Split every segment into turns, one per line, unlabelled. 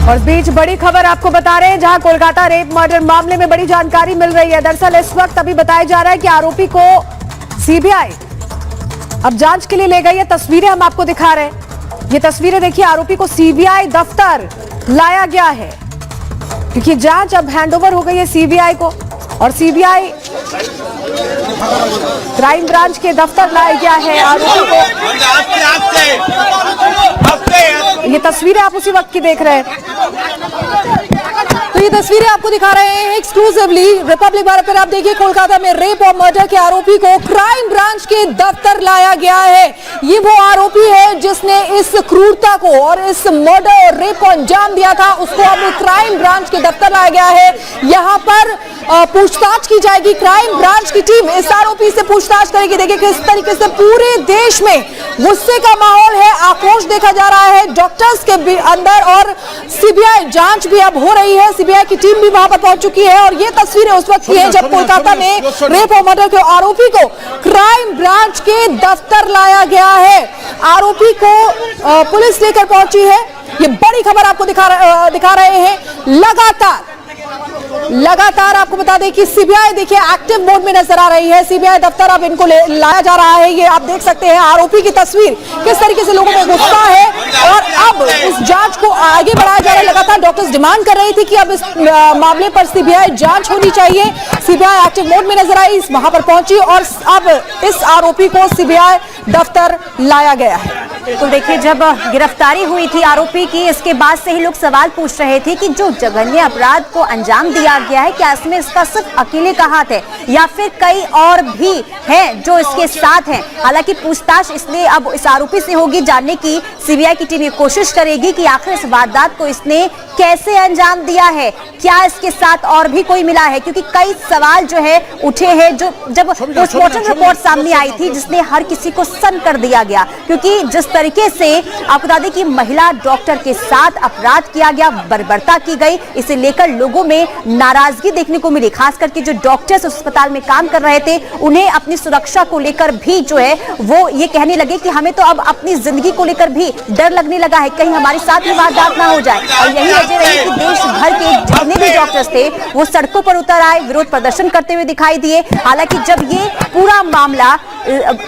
और बीच बड़ी खबर आपको बता रहे हैं, जहां कोलकाता रेप मर्डर मामले में बड़ी जानकारी मिल रही है। दरअसल इस वक्त अभी बताया जा रहा है कि आरोपी को सीबीआई अब जांच के लिए ले गई है। तस्वीरें हम आपको दिखा रहे हैं, ये तस्वीरें देखिए। आरोपी को सीबीआई दफ्तर लाया गया है क्योंकि जांच अब हैंडओवर हो गई है सीबीआई को, और सीबीआई क्राइम ब्रांच के दफ्तर लाया गया है आरोपी को। ये तस्वीरें आप उसी वक्त की देख रहे हैं। तो ये तस्वीरें आपको दिखा रहे हैं एक्सक्लूसिवली रिपब्लिक भारत पर। आप देखिए, कोलकाता में रेप और मर्डर के आरोपी को क्राइम ब्रांच के दफ्तर लाया गया है। ये वो आरोपी है जिसने इस क्रूरता को और इस मर्डर और रेप को अंजाम दिया था, उसको अब क्राइम ब्रांच के दफ्तर लाया गया है। यहाँ पर पूछताछ की जाएगी। क्राइम ब्रांच की टीम इस आरोपी से पूछताछ करेगी। देखिए किस तरीके से पूरे देश में गुस्से का माहौल है, आक्रोश देखा जा रहा है डॉक्टर्स के अंदर, और सीबीआई जांच भी अब हो रही है। सीबीआई की टीम भी वहां पर पहुंच चुकी है, और ये तस्वीरें उस वक्त की है जब कोलकाता में रेप और मर्डर के आरोपी को क्राइम ब्रांच के दफ्तर लाया गया है। आरोपी को पुलिस लेकर पहुंची है। ये बड़ी खबर आपको दिखा रहे हैं। लगातार आपको बता दें कि सीबीआई देखिए एक्टिव मोड में नजर आ रही है। सीबीआई दफ्तर अब इनको लाया जा रहा है। ये आप देख सकते हैं आरोपी की तस्वीर, किस तरीके से लोगों में गुस्सा है, और अब इस जांच को आगे बढ़ाया जा रहा है। लगातार डॉक्टर्स डिमांड कर रही थी कि अब इस मामले पर सीबीआई जांच होनी चाहिए। सीबीआई एक्टिव मोड में नजर आई, वहां पर पहुंची, और अब इस आरोपी को सीबीआई दफ्तर लाया गया है।
तो देखिए, जब गिरफ्तारी हुई थी आरोपी की, इसके बाद से ही लोग सवाल पूछ रहे थे कि जो जघन्य अपराध को अंजाम दिया गया है, क्या इसमें इसका सिर्फ अकेले का हाथ है या फिर कई और भी हैं जो इसके साथ हैं। हालांकि पूछताछ इसलिए अब इस आरोपी से होगी, जानने की सीबीआई की टीम ये कोशिश करेगी कि आखिर इस वारदात को इसने कैसे अंजाम दिया है, क्या इसके साथ और भी कोई मिला है, क्योंकि कई सवाल जो है उठे हैं। जो जब पोस्टमार्टम रिपोर्ट सामने आई थी जिसने हर किसी को सन्न कर दिया गया, क्योंकि जिस तरीके से आपको बता दें कि महिला डॉक्टर के साथ अपराध किया गया, बर्बरता की गई, इसे लेकर लोगों में नाराजगी देखने को मिली। खास करके जो डॉक्टर्स अस्पताल में काम कर रहे थे, उन्हें अपनी सुरक्षा को लेकर भी जो है वो ये कहने लगे कि हमें तो अब अपनी जिंदगी को लेकर भी डर लगने लगा है, कहीं हमारे साथ ही वारदात ना हो जाए। और यही वजह रही कि देश भर के जितने भी डॉक्टर्स थे वो सड़कों पर उतर आए, विरोध प्रदर्शन करते हुए दिखाई दिए। हालांकि जब ये पूरा मामला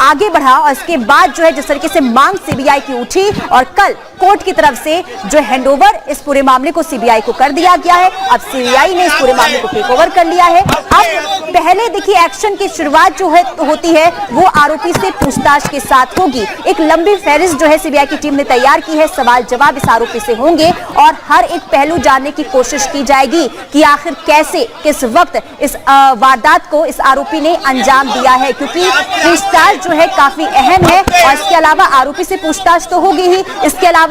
आगे बढ़ा और इसके बाद जो है जिस तरीके से मांग सीबीआई की उठी, और कल कोर्ट की तरफ से जो हैंडओवर इस पूरे मामले को सीबीआई को कर दिया गया है। अब सीबीआई ने इस पूरे मामले को टेक ओवर कर लिया है। अब पहले देखिए एक्शन की शुरुआत जो है होती है वो आरोपी से पूछताछ के साथ होगी। एक लंबी फहरिस्त जो है सीबीआई की टीम ने तैयार की है, सवाल जवाब इस आरोपी से होंगे, और हर एक पहलू जानने की कोशिश की जाएगी कि आखिर कैसे किस वक्त इस वारदात को इस आरोपी ने अंजाम दिया है, क्योंकि पूछताछ जो है काफी अहम है। और इसके अलावा आरोपी से पूछताछ तो होगी ही, इसके अलावा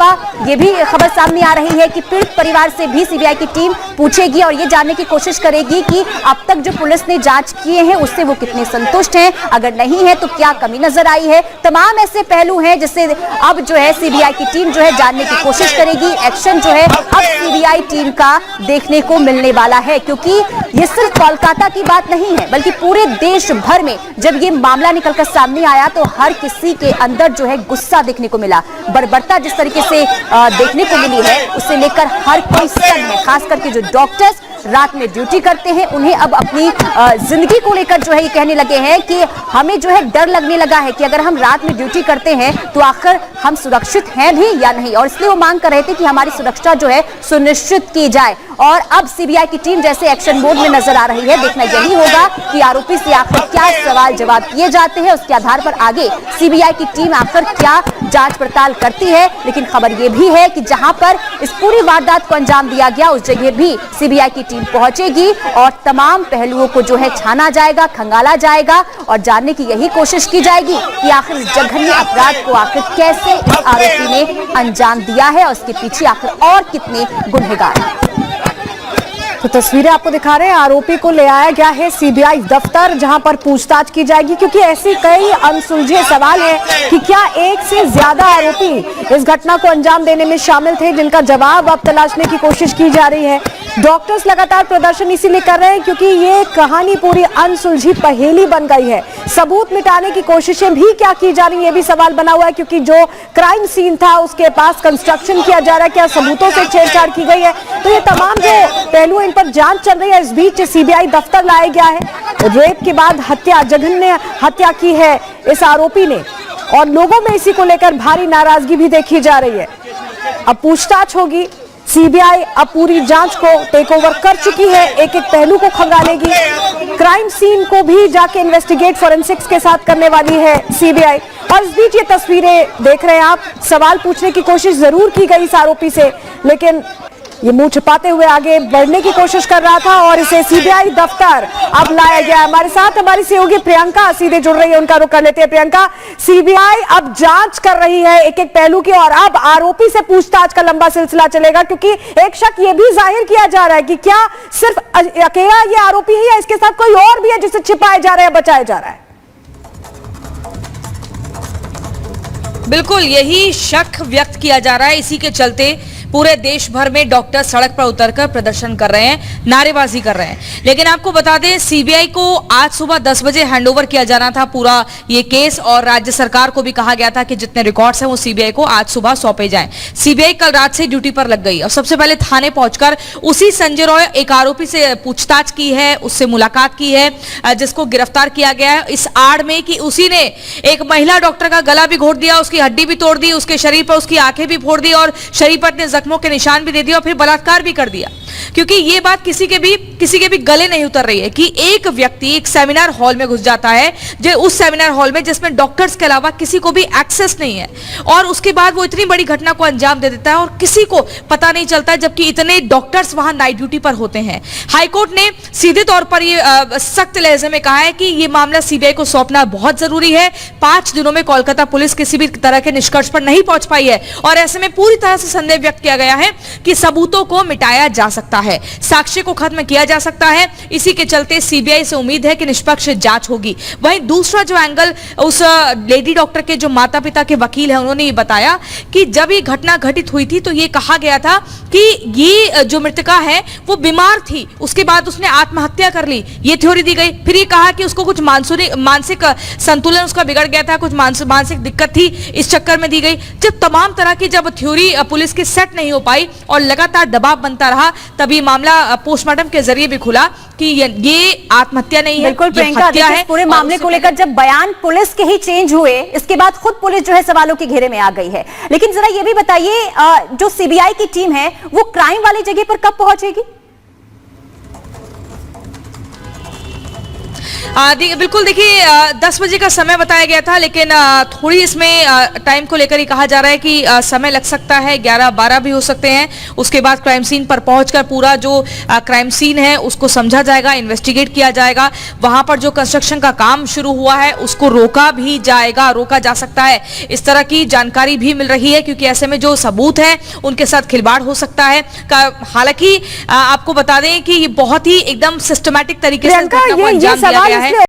ये भी खबर सामने आ रही है कि पीड़ित परिवार से भी सीबीआई की टीम पूछेगी और ये जानने की कोशिश करेगी कि अब तक जो पुलिस ने जांच किए हैं उससे वो कितने संतुष्ट हैं, अगर नहीं है तो क्या कमी नजर आई है। तमाम ऐसे पहलू हैं जिससे अब जो है सीबीआई की टीम जो है जानने की कोशिश करेगी। एक्शन जो है अब सीबीआई टीम का देखने को मिलने वाला है, क्योंकि ये सिर्फ कोलकाता की बात नहीं है बल्कि पूरे देश भर में जब ये मामला निकलकर सामने आया तो हर किसी के अंदर जो है गुस्सा देखने को मिला। बर्बरता जिस तरीके से देखने को मिली है उससे लेकर हर कोई सन्न है। खास करके जो डॉक्टर्स रात में ड्यूटी करते हैं उन्हें अब अपनी जिंदगी को लेकर जो है ये कहने लगे हैं कि हमें जो है डर लगने लगा है कि अगर हम रात में ड्यूटी करते हैं तो आखिर हम सुरक्षित हैं भी या नहीं, और इसलिए वो मांग कर रहे थे कि हमारी सुरक्षा जो है सुनिश्चित की जाए। और अब सीबीआई की टीम जैसे एक्शन मोड में नजर आ रही है, देखना यही होगा कि आरोपी से आखिर क्या सवाल जवाब किए जाते हैं, उसके आधार पर आगे सीबीआई की टीम आखिर क्या जांच पड़ताल करती है। लेकिन खबर यह भी है कि जहां पर इस पूरी वारदात को अंजाम दिया गया उस जगह भी सीबीआई की टीम पहुंचेगी और तमाम पहलुओं को जो है छाना जाएगा, खंगाला जाएगा, और जानने की यही कोशिश की जाएगी कि आखिर इस जघन्य अपराध को आखिर कैसे इस आरोपी ने अंजाम दिया है और उसके पीछे आखिर और कितने गुनहगार हैं।
तो तस्वीरें आपको दिखा रहे हैं, आरोपी को ले आया गया है सीबीआई दफ्तर, जहां पर पूछताछ की जाएगी, क्योंकि ऐसी कई अनसुलझे सवाल हैं कि क्या एक से ज्यादा आरोपी इस घटना को अंजाम देने में शामिल थे, जिनका जवाब अब तलाशने की कोशिश की जा रही है। डॉक्टर्स लगातार प्रदर्शन इसीलिए कर रहे हैं क्योंकि ये कहानी पूरी अनसुलझी पहेली बन गई है। सबूत मिटाने की कोशिशें भी क्या की जा रही है, ये भी सवाल बना हुआ है क्योंकि जो क्राइम सीन था उसके पास कंस्ट्रक्शन किया जा रहा है, क्या सबूतों से छेड़छाड़ की गई है। तो ये तमाम जो पहलू इन पर जांच चल रही है। इस बीच सीबीआई दफ्तर लाया गया है। रेप के बाद हत्या, जघन्य हत्या की है इस आरोपी ने और लोगों में इसी को लेकर भारी नाराजगी भी देखी जा रही है। अब पूछताछ होगी। सीबीआई अब पूरी जांच को टेक ओवर कर चुकी है, एक एक पहलू को खंगालेगी। क्राइम सीन को भी जाके इन्वेस्टिगेट फोरेंसिक्स के साथ करने वाली है सीबीआई। और इस बीच ये तस्वीरें देख रहे हैं आप, सवाल पूछने की कोशिश जरूर की गई इस आरोपी से, लेकिन ये मुंह छिपाते हुए आगे बढ़ने की कोशिश कर रहा था और इसे सीबीआई दफ्तर अब लाया गया। हमारे साथ हमारी सहयोगी प्रियंका सीधे जुड़ रही है, उनका रुख कर लेते हैं। प्रियंका, सीबीआई अब जांच कर रही है एक एक पहलू की और अब आरोपी से पूछताछ का लंबा सिलसिला चलेगा क्योंकि एक शक ये भी जाहिर किया जा रहा है कि क्या सिर्फ अकेला ये आरोपी है या इसके साथ कोई और भी है जिसे छिपाया जा रहा है, बचाया जा रहा है।
बिल्कुल यही शक व्यक्त किया जा रहा है। इसी के चलते पूरे देश भर में डॉक्टर सड़क पर उतरकर प्रदर्शन कर रहे हैं, नारेबाजी कर रहे हैं। लेकिन आपको बता दें, सीबीआई को आज सुबह 10 बजे हैंडओवर किया जाना था पूरा ये केस और राज्य सरकार को भी कहा गया था कि जितने रिकॉर्ड्स हैं वो सीबीआई को आज सुबह सौंपे जाएं। सीबीआई कल रात से ड्यूटी पर लग गई और सबसे पहले थाने पहुंचकर उसी संजय रॉय एक आरोपी से पूछताछ की है, उससे मुलाकात की है, जिसको गिरफ्तार किया गया है इस आड़ में कि उसी ने एक महिला डॉक्टर का गला भी घोट दिया, उसकी हड्डी भी तोड़ दी, उसके शरीर पर उसकी आंखें भी फोड़ दी और शरीर पर अपने जख्मों के निशान भी दे दिए और फिर बलात्कार भी कर दिया। क्योंकि ये बात किसी के भी गले नहीं उतर रही है कि एक व्यक्ति एक सेमिनार हॉल में घुस जाता है, जो उस सेमिनार हॉल में जिसमें डॉक्टर्स के अलावा किसी को भी एक्सेस नहीं है और उसके बाद वो इतनी बड़ी घटना को अंजाम दे देता है और किसी को पता नहीं चलता, जबकि इतने डॉक्टर्स वहां नाइट ड्यूटी पर होते हैं। हाईकोर्ट ने सीधे तौर पर ये सख्त लहजे में कहा है कि ये मामला सीबीआई को सौंपना बहुत जरूरी है। 5 दिनों में कोलकाता पुलिस किसी भी तरह के निष्कर्ष पर नहीं पहुंच पाई है और ऐसे में पूरी तरह से संदेह व्यक्त किया गया है कि सबूतों को मिटाया जा सकता है, साक्ष्य को खत्म किया जा सकता है। इसी के चलते सीबीआई से उम्मीद है कि निष्पक्ष जांच होगी। वहीं दूसरा जो एंगल उस लेडी डॉक्टर के जो माता पिता के वकील हैं उन्होंने ये बताया कि जब ये घटना घटित हुई थी तो ये कहा गया था कि ये जो मृतका है वो बीमार थी, उसके बाद उसने आत्महत्या कर ली, ये थ्योरी दी गई। फिर ये कहा कि उसको कुछ मानसिक संतुलन उसका बिगड़ गया था, कुछ मानसिक दिक्कत थी, इस चक्कर में दी गई। जब तमाम तरह की जब थ्योरी पुलिस की सेट नहीं हो पाई और लगातार दबाव बनता रहा, तभी मामला पोस्टमार्टम के जरिए भी खुला कि ये आत्महत्या नहीं है,
बिल्कुल प्रियंका, इस पूरे मामले को लेकर जब बयान पुलिस के ही चेंज हुए, इसके बाद खुद पुलिस जो है सवालों के घेरे में आ गई है। लेकिन जरा ये भी बताइए, जो सीबीआई की टीम है वो क्राइम वाली जगह पर कब पहुंचेगी?
बिल्कुल देखिए, 10 बजे का समय बताया गया था, लेकिन थोड़ी इसमें टाइम को लेकर ही कहा जा रहा है कि समय लग सकता है, 11-12 भी हो सकते हैं। उसके बाद क्राइम सीन पर पहुंचकर पूरा जो क्राइम सीन है उसको समझा जाएगा, इन्वेस्टिगेट किया जाएगा। वहां पर जो कंस्ट्रक्शन का काम शुरू हुआ है उसको रोका जा सकता है, इस तरह की जानकारी भी मिल रही है क्योंकि ऐसे में जो सबूत है उनके साथ खिलवाड़ हो सकता है। हालांकि आपको बता दें कि ये बहुत ही एकदम सिस्टमैटिक तरीके से घटना को अंजाम दिया गया है।